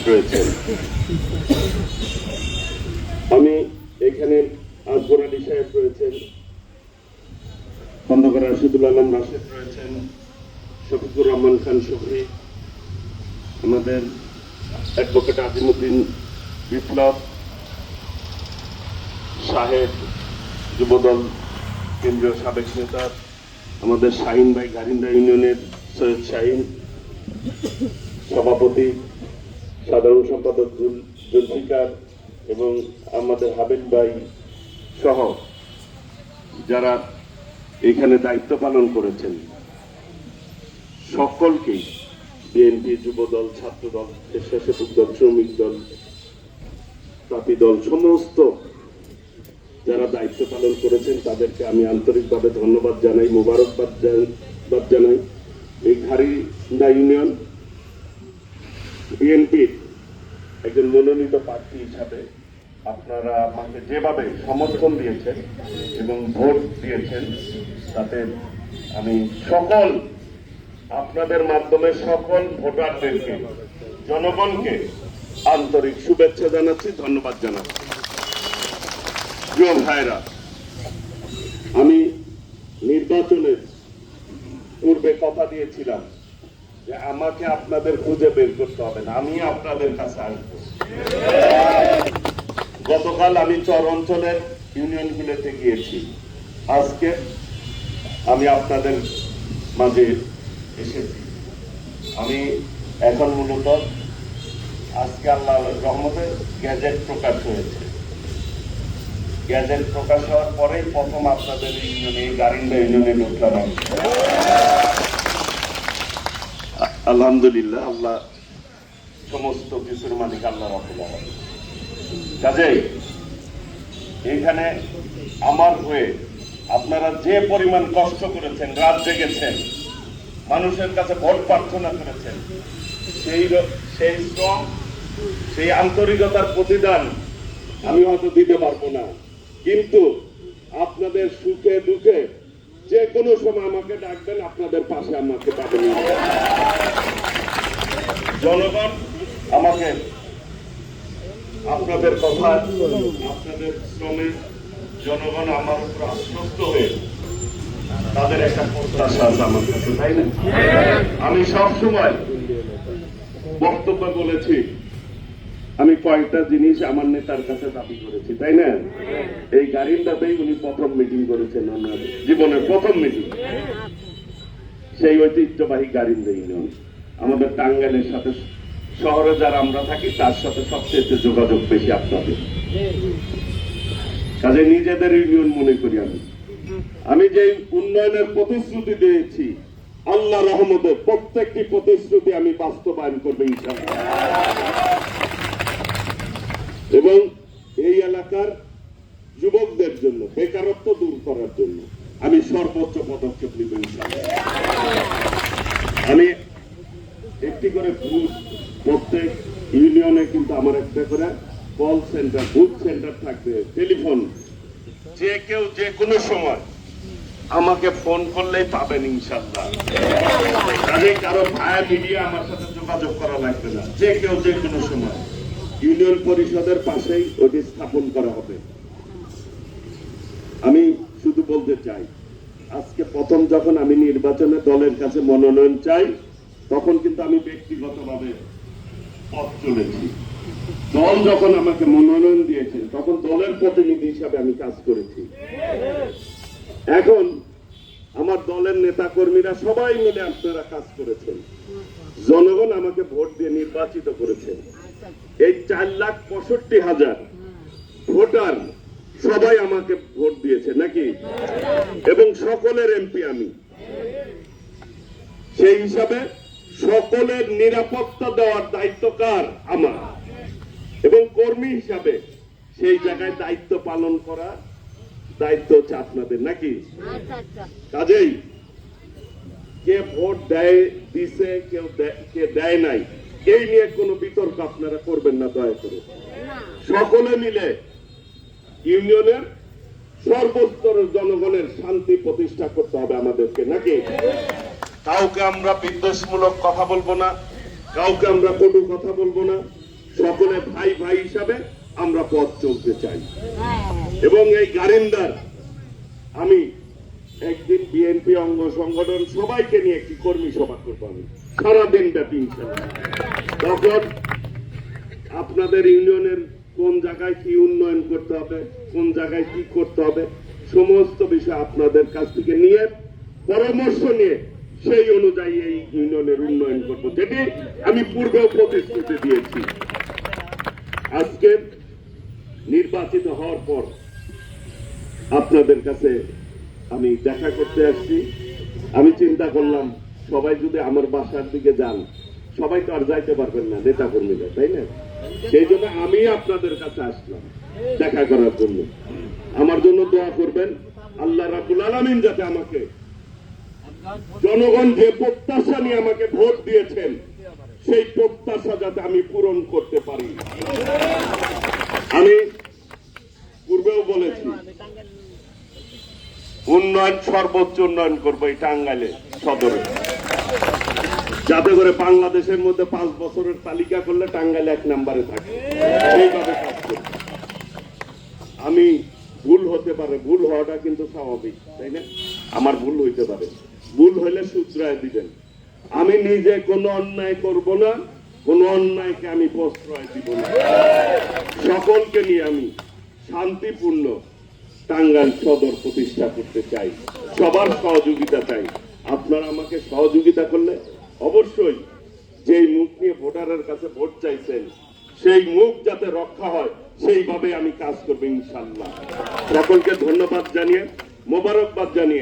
রয়েছেন। আমি এখানে আকবর আলী সাহেব রয়েছেন, খন্দকার রাশিদুল আলম রাশেদ রয়েছেন, শফিকুর রহমান খান শফি, আমাদের অ্যাডভোকেট আজিমুদ্দিন বিপ্লব সাহেব, যুবদল কেন্দ্রীয় সাবেক নেতা, আমাদের শাহিন ভাই গারিন্দা ইউনিয়নের সৈয়দ শাহিন, সভাপতি সাধারণ সম্পাদক জুলফিকার এবং আমাদের হাবিব ভাই সহ যারা এখানে দায়িত্ব পালন করেছেন সকলকেই, বিএনপি, যুবদল, ছাত্রদল, স্বেচ্ছাসেবক দল, শ্রমিক দল, তাঁতি দল, সমস্ত যারা দায়িত্ব পালন করেছেন তাদেরকে আমি আন্তরিকভাবে ধন্যবাদ জানাই, মোবারকবাদ জানাই। এই ঘারিন্দা ইউনিয়ন বিএনপির একজন মনোনীত প্রার্থী হিসাবে আপনারা আমাকে যেভাবে সমর্থন দিয়েছেন এবং ভোট দিয়েছেন তাতে আমি সকল আপনাদের মাধ্যমে সকল ভোটারদেরকে, জনগণকে আন্তরিক শুভেচ্ছা জানাচ্ছি, ধন্যবাদ জানাচ্ছি। প্রিয় ভাইরা, আমি নির্বাচনের পূর্বে কথা দিয়েছিলাম যে আমাকে আপনাদের খুঁজে বের করতে হবে না, আমি আপনাদের কাছে আসবো। গতকাল আমি চর অঞ্চলের ইউনিয়নগুলোতে গিয়েছি, আজকে আমি আপনাদের মাঝে এসেছি। আমি এখন মূলত আজকে আল্লাহ রহমতে গ্যাজেট প্রকাশ হয়েছে, গ্যাজেট প্রকাশ হওয়ার পরেই প্রথম আপনাদের ইউনিয়নে, গারিন্দা ইউনিয়নে ঢুকলাম। আলহামদুলিল্লাহ, আল্লাহ সমস্ত কিছুর মালিক আল্লাহ রাব্বুল আলামিন। কাজেই এইখানে আমার হয়ে আপনারা যে পরিমাণ কষ্ট করেছেন, রাত জেগেছেন, মানুষের কাছে ভোট প্রার্থনা করেছেন, সেই শ্রম, সেই আন্তরিকতার প্রতিদান আমি হয়তো দিতে পারবো না, কিন্তু আপনাদের সুখে দুঃখে যে কোনো সময় আমাকে ডাকবেন, আপনাদের পাশে আমাকে পাবেন। জনগণ আমাকে আপনাদের কথা, আপনাদের শ্রমে জনগণ আমার উপর আশ্বস্ত হয়ে তাদের একটা প্রত্যাশা আছে আমার কাছে, তাই না? আমি সবসময় বক্তব্য বলেছি, আমি কয়েকটা জিনিস আমার নেতার কাছে দাবি করেছি, তাই না? এই গারিন্দাতেই উনি প্রথম মিটিং করেছেন, আমার জীবনের প্রথম মিটিং, সেই ঐতিহ্যবাহী গারিন্দা ইউনিয়ন। আমাদের টাঙ্গাইলের সাথে, শহরে যারা আমরা থাকি তার সাথে সবচেয়ে যোগাযোগ বেশি আপনাদের, কাজে নিজেদের ইউনিয়ন মনে করি। আমি যে উন্নয়নের প্রতিশ্রুতি দিয়েছি, আল্লাহ রহমতে প্রত্যেকটি প্রতিশ্রুতি আমি বাস্তবায়ন করবো ইনশাআল্লাহ, এবং এই এলাকার যুবকদের জন্য বেকারত্ব দূর করার জন্য আমি সর্বোচ্চ পদক্ষেপ নিব ইনশাআল্লাহ। আমি একটি করে বুথ, প্রত্যেক ইউনিয়নে কিন্তু আমার একটা করে কল সেন্টার, বুথ সেন্টার থাকবে, টেলিফোন, যে কেউ যে কোনো সময় আমাকে ফোন করলেই পাবেন ইনশাআল্লাহ। কাজে কারো ভায়া মিডিয়া আমার সাথে যোগাযোগ করা লাগবে না, যে কেউ যে কোনো সময়। ইউনিয়ন পরিষদের পাশেই ওটি স্থাপন করা হবে। আমি শুধু বলতে চাই, আজকে প্রথম যখন আমি নির্বাচনে দলের কাছে মনোনয়ন চাই, তখন কিন্তু আমি ব্যক্তিগতভাবে পথ চলেছি। দল যখন আমাকে মনোনয়ন দিয়েছে তখন দলের প্রতিনিধি হিসাবে আমি কাজ করেছি। এখন আমার দলের নেতা কর্মীরা সবাই মিলে আপনারা কাজ করেছেন, জনগণ আমাকে ভোট দিয়ে নির্বাচিত করেছেন। এই 4,65,000 ভোটার সবাই আমাকে ভোট দিয়েছে নাকি, এবং সকলের এমপি আমি। সেই হিসাবে সকলের নিরাপত্তা দেওয়ার দায়িত্ব কার? আমার। এবং কর্মী হিসাবে সেই জায়গায় দায়িত্ব পালন করা দায়িত্ব হচ্ছে আপনাদের নাকি। কাজেই কে ভোট দেয় দিছে, কে দেয় নাই, এই নিয়ে কোনো বিতর্ক আপনারা করবেন না দয়া করে। সকলে মিলে ইউনিয়নের সর্বস্তরের জনগণের শান্তি প্রতিষ্ঠা করতে হবে আমাদেরকে নাকি। কাউকে আমরা বিদ্বেষমূলক কথা বলবো না, কাউকে আমরা কটু কথা বলবো না, সকলে ভাই ভাই হিসাবে আমরা পথ চলতে চাই। এবং এই গারিন্দার আমি একদিন বিএনপি অঙ্গ সংগঠন সবাইকে নিয়ে একটি কর্মী সভা করবো আমি সারাদিন ব্যাপী ইনশাআল্লাহ। তখন আপনাদের ইউনিয়নের কোন জায়গায় কি উন্নয়ন করতে হবে, কোন জায়গায় কি করতে হবে, সমস্ত বিষয় আপনাদের কাছ থেকে নিয়ে পরামর্শ নিয়ে সেই অনুযায়ী এই ইউনিয়নের উন্নয়ন করব, যেটি আমি পূর্বেও প্রতিশ্রুতি দিয়েছি। আজকে নির্বাচিত হওয়ার পর আপনাদের কাছে আমি দেখা করতে আসছি। আমি চিন্তা করলাম সবাই যদি আমার বাসার দিকে যান, সবাই তো আর যাইতে পারবেন না নেতা কর্মীরা, তাই না? সেই জন্য আমি আপনাদের কাছে আসলাম দেখা করার জন্য। আমার জন্য দোয়া করবেন, আল্লাহ রাব্বুল আলামিন যাতে আমাকে, জনগণ যে প্রত্যাশা নিয়ে আমাকে ভোট দিয়েছেন সেই প্রত্যাশা যাতে আমি পূরণ করতে পারি। আমি পূর্বেও বলেছি উন্নয়ন, সর্বোচ্চ উন্নয়ন করবো এই টাঙ্গাইলে সদরে, যাতে করে বাংলাদেশের মধ্যে 5 বছরের তালিকা করলে টাঙ্গাইলে 1 নম্বরে থাকে। সেইভাবে কাজ করব। আমি ভুল হতে পারে, ভুল হওয়াটা কিন্তু স্বাভাবিক, তাই না? আমার ভুল হইতে পারে, ভুল হইলে শুধরায় দিবেন। আমি নিজে কোনো অন্যায় করব না, কোনো অন্যায়কে আমি প্রশ্রয় দিব না। সকলকে নিয়ে আমি শান্তিপূর্ণ টাঙ্গাইল সদর প্রতিষ্ঠা করতে চাই, সবার সহযোগিতা চাই। আপনারা আমাকে সহযোগিতা করলে অবশ্যই যেই মুখ নিয়ে ভোটারের কাছে ভোট চাইছেন সেই মুখ যাতে রক্ষা হয় সেইভাবে আমি কাজ করবো ইনশাআল্লাহ। সকলকে ধন্যবাদ জানিয়ে, মোবারকবাদ জানিয়ে